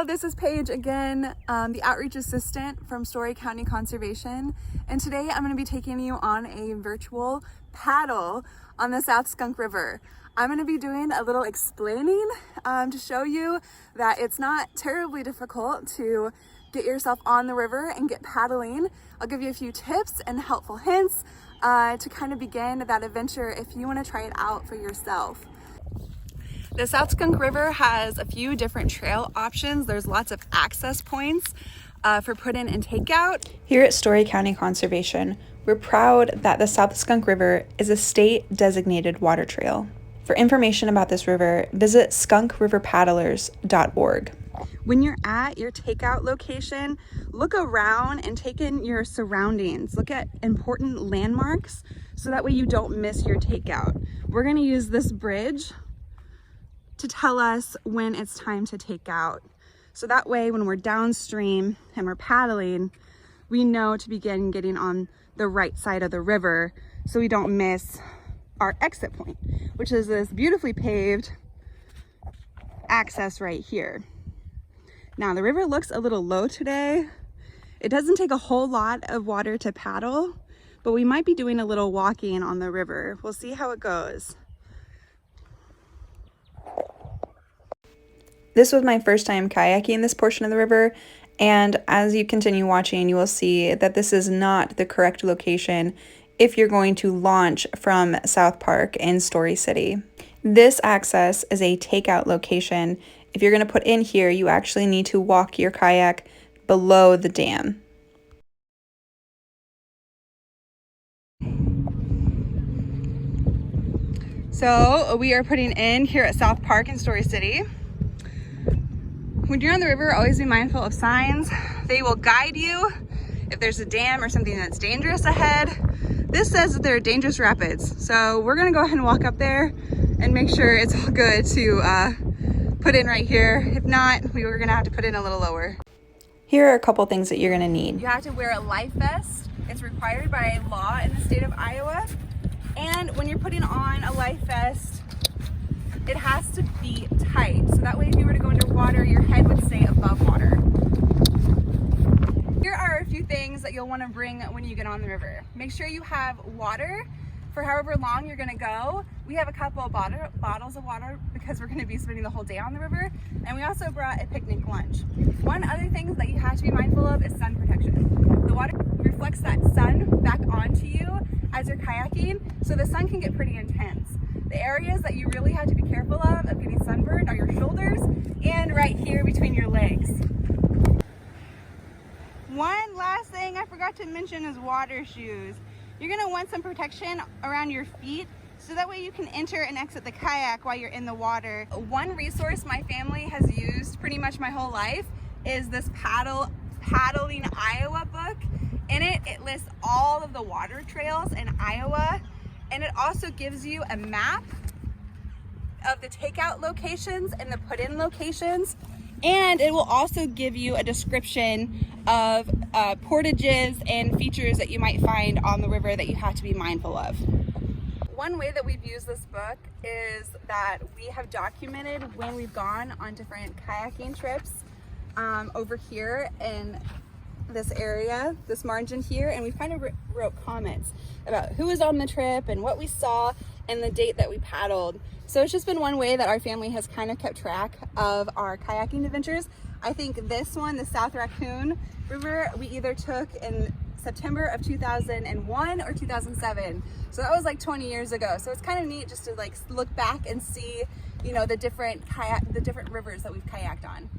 Hello, this is Paige again, the outreach assistant from Story County Conservation, and today I'm going to be taking you on a virtual paddle on the South Skunk River. I'm going to be doing a little explaining to show you that it's not terribly difficult to get yourself on the river and get paddling. I'll give you a few tips and helpful hints to kind of begin that adventure if you want to try it out for yourself. The South Skunk River has a few different trail options. There's lots of access points for put in and takeout. Here at Story County Conservation, we're proud that the South Skunk River is a state designated water trail. For information about this river, visit skunkriverpaddlers.org. When you're at your takeout location, look around and take in your surroundings. Look at important landmarks so that way you don't miss your takeout. We're going to use this bridge to tell us when it's time to take out. So that way when we're downstream and we're paddling, we know to begin getting on the right side of the river so we don't miss our exit point, which is this beautifully paved access right here. Now the river looks a little low today. It doesn't take a whole lot of water to paddle, but we might be doing a little walking on the river. We'll see how it goes. This was my first time kayaking this portion of the river, and as you continue watching, you will see that this is not the correct location if you're going to launch from South Park in Story City. This access is a takeout location. If you're going to put in here, you actually need to walk your kayak below the dam. So we are putting in here at South Park in Story City. When you're on the river, always be mindful of signs. They will guide you if there's a dam or something that's dangerous ahead. This says that there are dangerous rapids. So we're gonna go ahead and walk up there and make sure it's all good to put in right here. If not, we were gonna have to put in a little lower. Here are a couple things that you're gonna need. You have to wear a life vest. It's required by law in the state of Iowa. And when you're putting on a life vest, it has to be tight. So that way if you were to go into water, your head would stay above water. Here are a few things that you'll want to bring when you get on the river. Make sure you have water for however long you're going to go. We have a couple of bottles of water because we're going to be spending the whole day on the river. And we also brought a picnic lunch. One other thing that you have to be mindful of is sun protection. The water reflects that sun back onto you as you're kayaking, so the sun can get pretty intense. The areas that you really have to be careful of getting sunburned are your shoulders and right here between your legs. One last thing I forgot to mention is water shoes. You're going to want some protection around your feet so that way you can enter and exit the kayak while you're in the water. One resource my family has used pretty much my whole life is this Paddling Iowa book. In it, it lists all of the water trails in Iowa, and it also gives you a map of the takeout locations and the put-in locations, and it will also give you a description of portages and features that you might find on the river that you have to be mindful of. One way that we've used this book is that we have documented when we've gone on different kayaking trips over here in this area, this margin here, and we kind of wrote comments about who was on the trip and what we saw and the date that we paddled. So it's just been one way that our family has kind of kept track of our kayaking adventures. I think this one, the South Raccoon River, we either took in September of 2001 or 2007. So that was like 20 years ago. So it's kind of neat just to like look back and see, you know, the different rivers that we've kayaked on.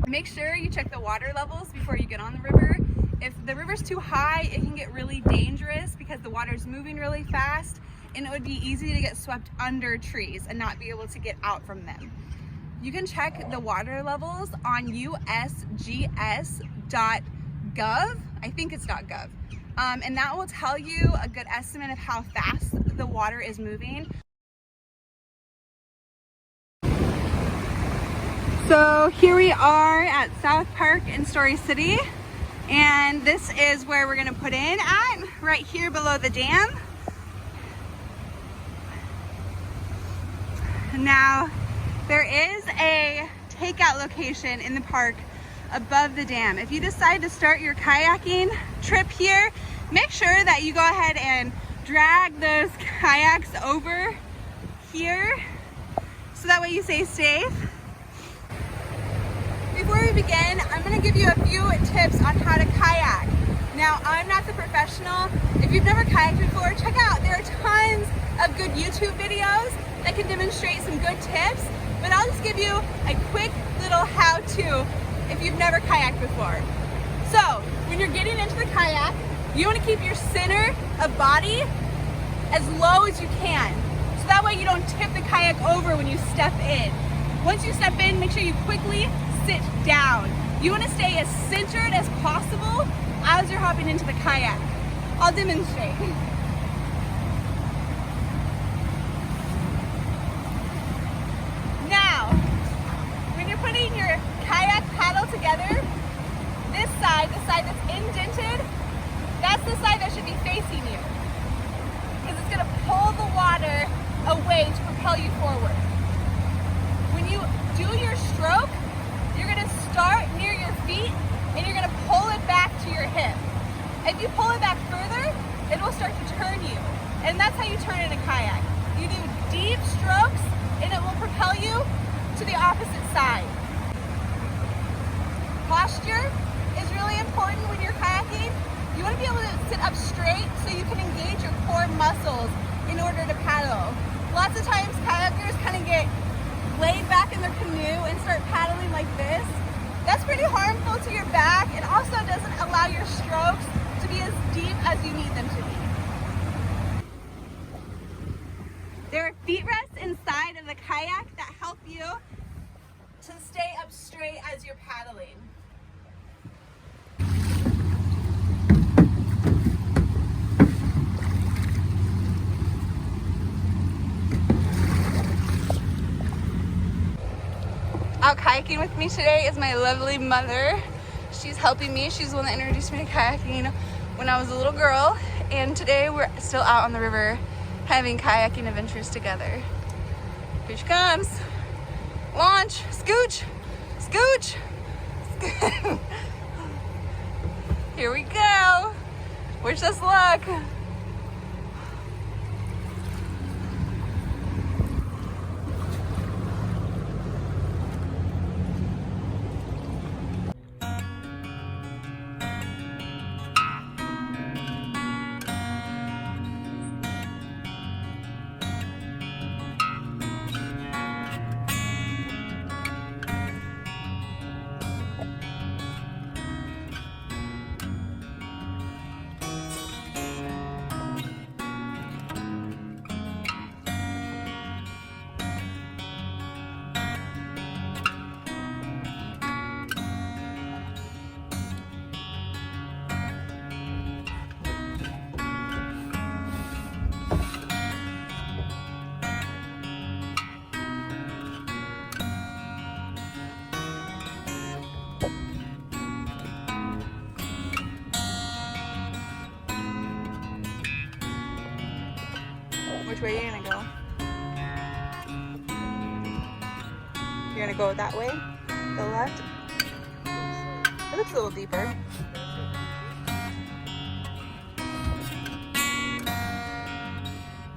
Make sure you check the water levels before you get on the river. If the river's too high, it can get really dangerous because the water's moving really fast and it would be easy to get swept under trees and not be able to get out from them. You can check the water levels on usgs.gov. I think it's .gov. And that will tell you a good estimate of how fast the water is moving. So here we are at South Park in Story City, and this is where we're gonna put in at, right here below the dam. Now, there is a takeout location in the park above the dam. If you decide to start your kayaking trip here, make sure that you go ahead and drag those kayaks over here so that way you stay safe. Before we begin, I'm going to give you a few tips on how to kayak. Now, I'm not the professional. If you've never kayaked before, check out, there are tons of good YouTube videos that can demonstrate some good tips, but I'll just give you a quick little how-to if you've never kayaked before. So, when you're getting into the kayak, you want to keep your center of body as low as you can. So that way you don't tip the kayak over when you step in. Once you step in, make sure you quickly sit down. You want to stay as centered as possible as you're hopping into the kayak. I'll demonstrate. Now, when you're putting your kayak paddle together, this side, the side that's indented, that's the side that should be facing you, because it's going to pull the water away to propel you forward. When you do your stroke, you're going to start near your feet and you're going to pull it back to your hip. If you pull it back further, it will start to turn you. And that's how you turn in a kayak. You do deep strokes and it will propel you to the opposite side. Posture is really important when you're kayaking. You want to be able to sit up straight so you can engage your core muscles in order to paddle. Lots of times kayakers kind of get laid back in their canoe and start paddling like this. That's pretty harmful to your back and also doesn't allow your strokes to be as deep as you need them to be. There are feet rests inside of the kayak that help you to stay up straight as you're paddling. Out kayaking with me today is my lovely mother. She's helping me. She's the one that introduced me to kayaking when I was a little girl. And today we're still out on the river having kayaking adventures together. Here she comes. Launch, scooch, scooch. Here we go. Wish us luck. Which way are you gonna go? You're gonna go that way? The left? It looks a little deeper.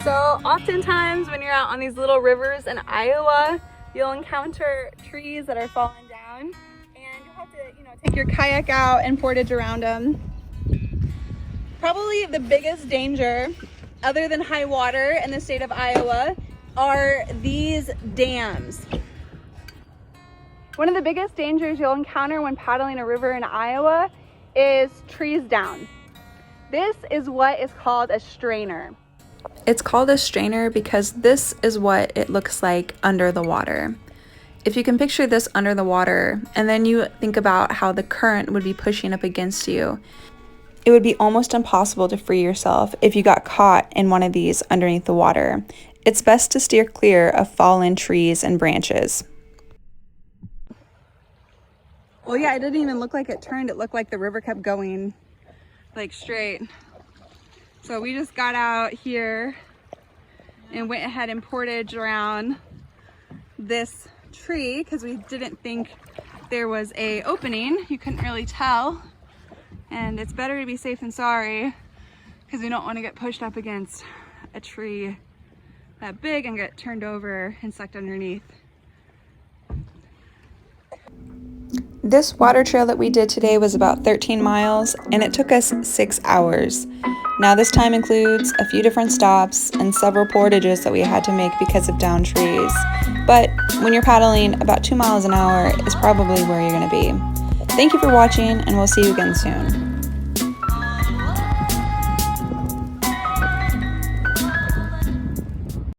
So oftentimes when you're out on these little rivers in Iowa, you'll encounter trees that are falling down and you'll have to, take your kayak out and portage around them. Probably the biggest danger, other than high water in the state of Iowa, are these dams. One of the biggest dangers you'll encounter when paddling a river in Iowa is trees down. This is what is called a strainer. It's called a strainer because this is what it looks like under the water. If you can picture this under the water and then you think about how the current would be pushing up against you, it would be almost impossible to free yourself if you got caught in one of these underneath the water. It's best to steer clear of fallen trees and branches. Well, yeah, it didn't even look like it turned. It looked like the river kept going like straight. So we just got out here and went ahead and portaged around this tree because we didn't think there was a opening. You couldn't really tell, and it's better to be safe than sorry because we don't want to get pushed up against a tree that big and get turned over and sucked underneath. This water trail that we did today was about 13 miles and it took us 6 hours. Now this time includes a few different stops and several portages that we had to make because of downed trees. But when you're paddling, about 2 miles an hour is probably where you're going to be. Thank you for watching, and we'll see you again soon.